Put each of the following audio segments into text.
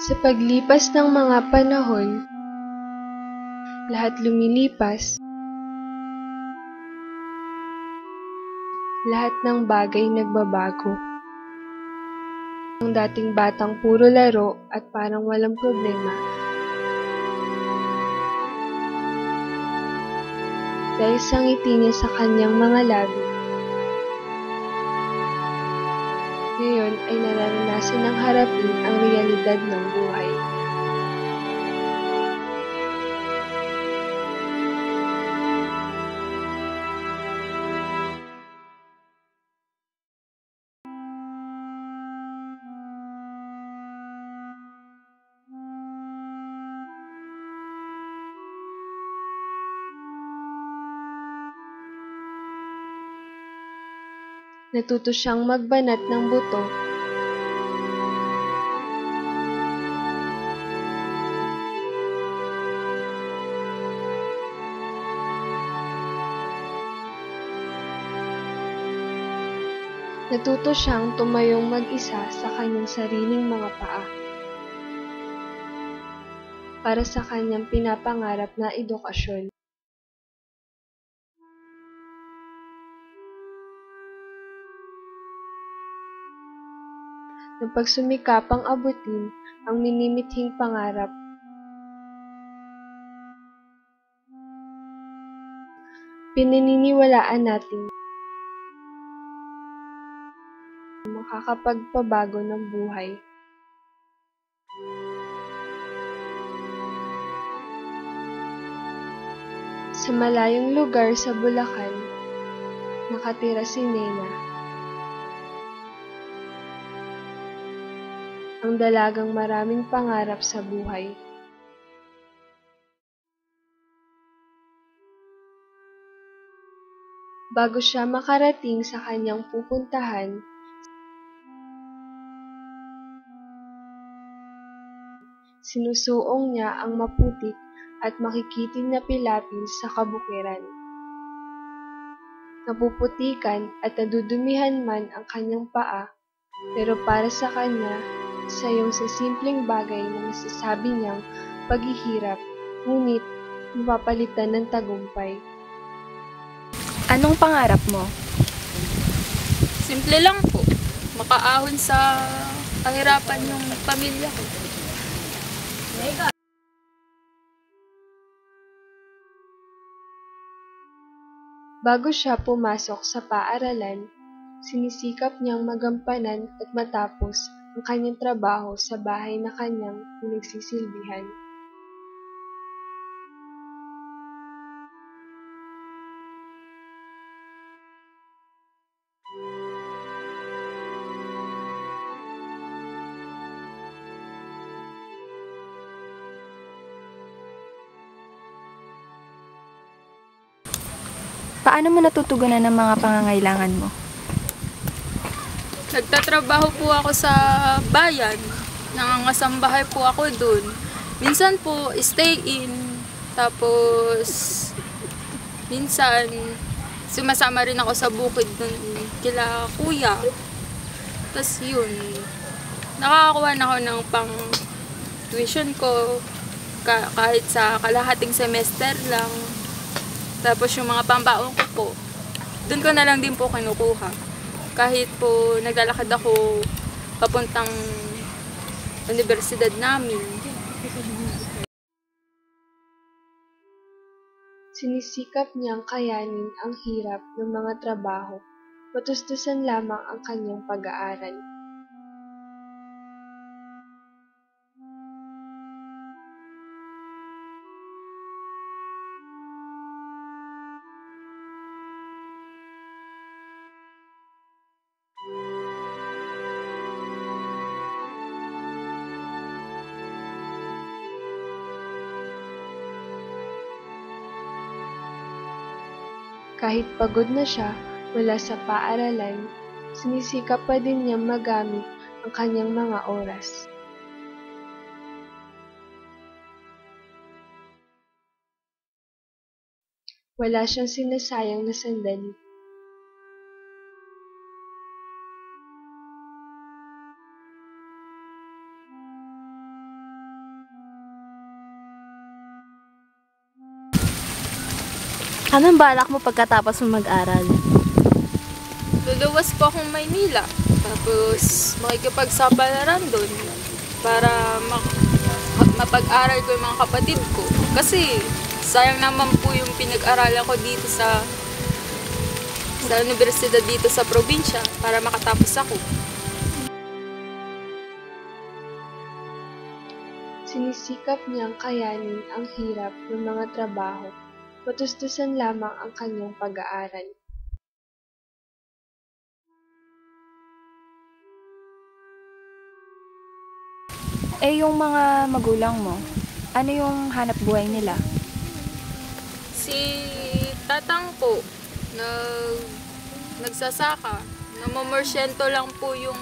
Sa paglipas ng mga panahon, lahat lumilipas, lahat ng bagay nagbabago. Ang dating batang puro laro at parang walang problema, dahil sa ngiti niya sa kanyang mga labi, ngayon ay nararanasan ng harapin ang realidad ng buhay. Natuto siyang magbanat ng buto. Natuto siyang tumayong mag-isa sa kanyang sariling mga paa. Para sa kanyang pinapangarap na edukasyon. Ng pagsumikapang abutin ang minimithing pangarap. Pinaniniwalaan natin makakapagpabago ng buhay. Sa malayong lugar sa Bulacan, nakatira si Nena. Ang dalagang maraming pangarap sa buhay. Bago siya makarating sa kanyang pupuntahan, sinusuong niya ang maputik at makikiting na pilapil sa kabukiran. Napuputikan at nadudumihan man ang kanyang paa, pero para sa kanya, sayong sa simpleng bagay na masasabi niyang paghihirap, ngunit mapapalitan ng tagumpay. Anong pangarap mo? Simple lang po. Makaahon sa kahirapan ng pamilya ko. Bago siya pumasok sa paaralan, sinisikap niyang magampanan at matapos ang kanyang trabaho sa bahay na kanyang pinagsisilbihan. Paano mo natutugunan ang mga pangangailangan mo? Nagtatrabaho po ako sa bayan. Nangangasambahay po ako dun. Minsan po, stay in. Tapos, minsan, sumasama rin ako sa bukid dun kila kuya. Tapos yun, nakakakuha na ako ng pang tuition ko kahit sa kalahating semester lang. Tapos yung mga pambaon ko po, dun ko na lang din po kinukuha. Kahit po naglalakad ako papuntang universidad namin. Sinisikap niyang kayanin ang hirap ng mga trabaho, matustusan lamang ang kanyang pag-aaral. Kahit pagod na siya mula sa paaralan, sinisikap pa din niyang magamit ang kanyang mga oras. Wala siyang sinasayang na sandali. Anong balak mo pagkatapos mo mag-aral? Luluwas po akong Maynila. Tapos makikipagsapalaran doon para mapag-aral ko yung mga kapatid ko. Kasi sayang naman po yung pinag-aralan ko dito sa universidad dito sa probinsya para makatapos ako. Sinisikap niyang kayanin ang hirap ng mga trabaho, matustusan lamang ang kanyang pag-aaral. Yung mga magulang mo, ano yung hanap buhay nila? Si tatang po, nagsasaka. Namomorsyento lang po yung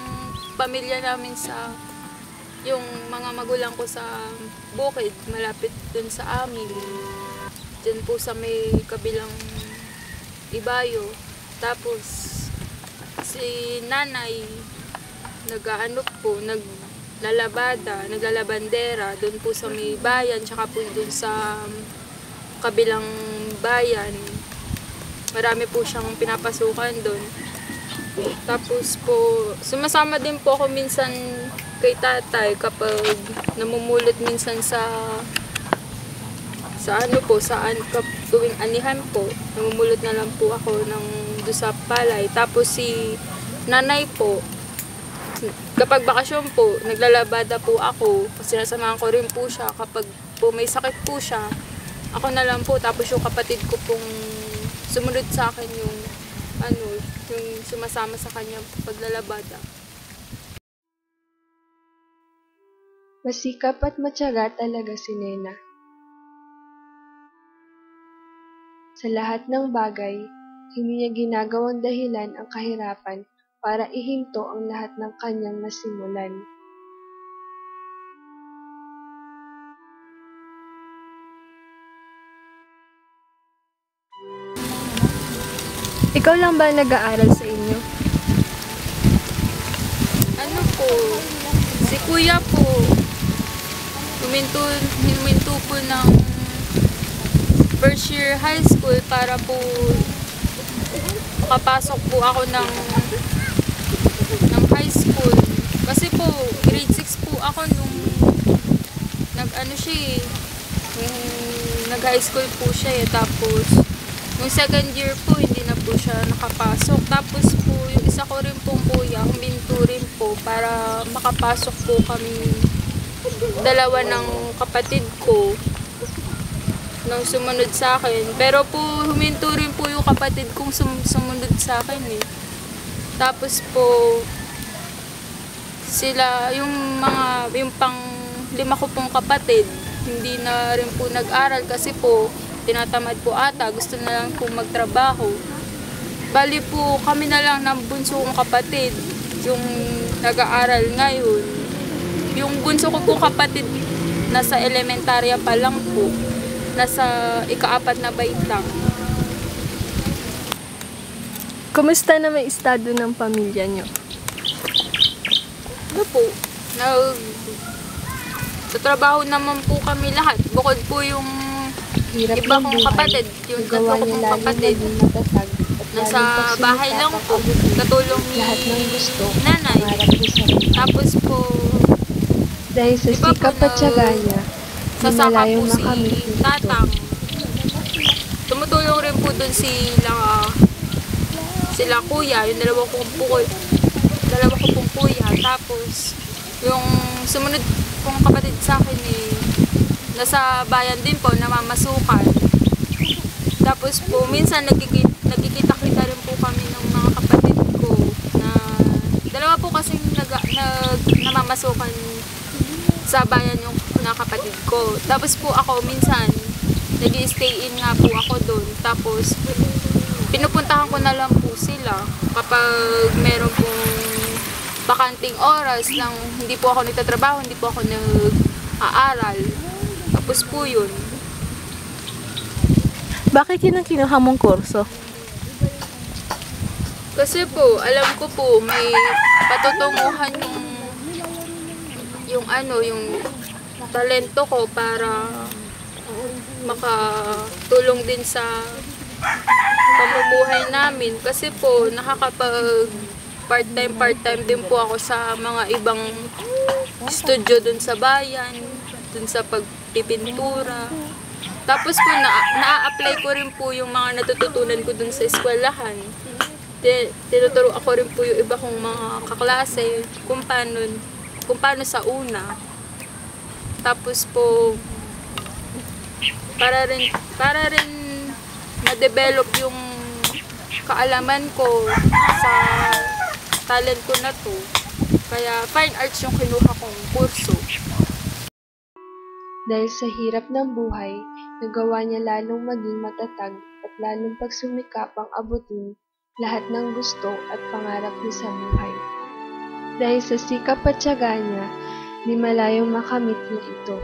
pamilya namin sa yung mga magulang ko sa bukid, malapit dun sa amin. Diyan po sa may kabilang Ibayo. Tapos si nanay naglalabandera doon po sa may bayan, tsaka po doon sa kabilang bayan. Marami po siyang pinapasukan doon. Tapos po, sumasama din po ako minsan kay tatay kapag namumulot minsan sa tuwing anihan po, namumulot na lang po ako ng doon sa palay. Tapos si nanay po, kapag bakasyon po, naglalabada po ako. Sinasamahan ko rin po siya. Kapag po may sakit po siya, ako na lang po. Tapos yung kapatid ko pong sumunod sa akin yung sumasama sa kanya paglalabada. Masikap at matyaga talaga si Nena. Sa lahat ng bagay, hindi niya ginagawang dahilan ang kahirapan para ihinto ang lahat ng kanyang nasimulan. Ikaw lang ba nag-aaral sa inyo? Ano po, si kuya po, huminto po ng first year high school para po makapasok po ako ng high school. Kasi po, grade 6 po ako nung nag-high school po siya eh. Tapos, nung second year po, hindi na po siya nakapasok. Tapos po, yung isa ko rin pong kuya, huminto rin po para makapasok po kami dalawa ng kapatid ko nung sumunod sa akin. Pero po, huminto rin po yung kapatid kong sumunod sa akin eh. Tapos po, sila, yung pang 5 ko pong kapatid, hindi na rin po nag-aral kasi po, tinatamad po ata, gusto na lang po magtrabaho. Bali po, kami na lang ng bunso kong kapatid, yung nag-aaral ngayon. Yung bunso ko po kapatid, nasa elementarya pa lang po, nasa ika-4 na bait lang. Kumusta na may estado ng pamilya nyo? Ano po, trabaho naman po kami lahat. Bukod po yung Hirap iba ng kong buhay, kapatid, yung nagawa tatlo niya kong lalo kapatid, maging matatag at nasa lalong pagsulita bahay lang po, papabuti katulong ni lahat ng gusto, nanay. pangarap ni sarili. Tapos po, Dahil sa iba po sikap at tiyaga niya, sasaka po Malayo na si kami dito. tatang. Tumutulong rin po dun sila kuya, yung dalawa ko pong kuya. Tapos, yung sumunod kong kapatid sa akin nasa bayan din po, namamasukan. Tapos po, minsan nagkikita-kita rin po kami ng mga kapatid ko na dalawa po kasing namamasukan sa bayan yung na kapatid ko. Tapos po ako minsan nag-i-stay in nga po ako doon. Tapos pinupuntahan ko na lang po sila kapag meron pong bakanting oras lang hindi po ako nagtatrabaho, hindi po ako nag-aaral. Tapos po yun. Bakit yun ang kinuha mong kurso? Kasi po, alam ko po, may patutunguhan yung talento ko para makatulong din sa pamumuhay namin. Kasi po, nakakapag part-time din po ako sa mga ibang studio dun sa bayan, dun sa pagpipintura. Tapos po, na-apply ko rin po yung mga natututunan ko dun sa eskwelahan. Tinuturo ako rin po yung iba kong mga kaklase kung paano sa una. Tapos po, para rin ma-develop yung kaalaman ko sa talent ko na to. Kaya fine arts yung kinuha kong kurso. Dahil sa hirap ng buhay, nagawa niya lalong maging matatag at lalong pagsumikap ang abutin lahat ng gusto at pangarap niya sa buhay. Dahil sa sikap at tiyaga niya, di malayong makamit niya ito.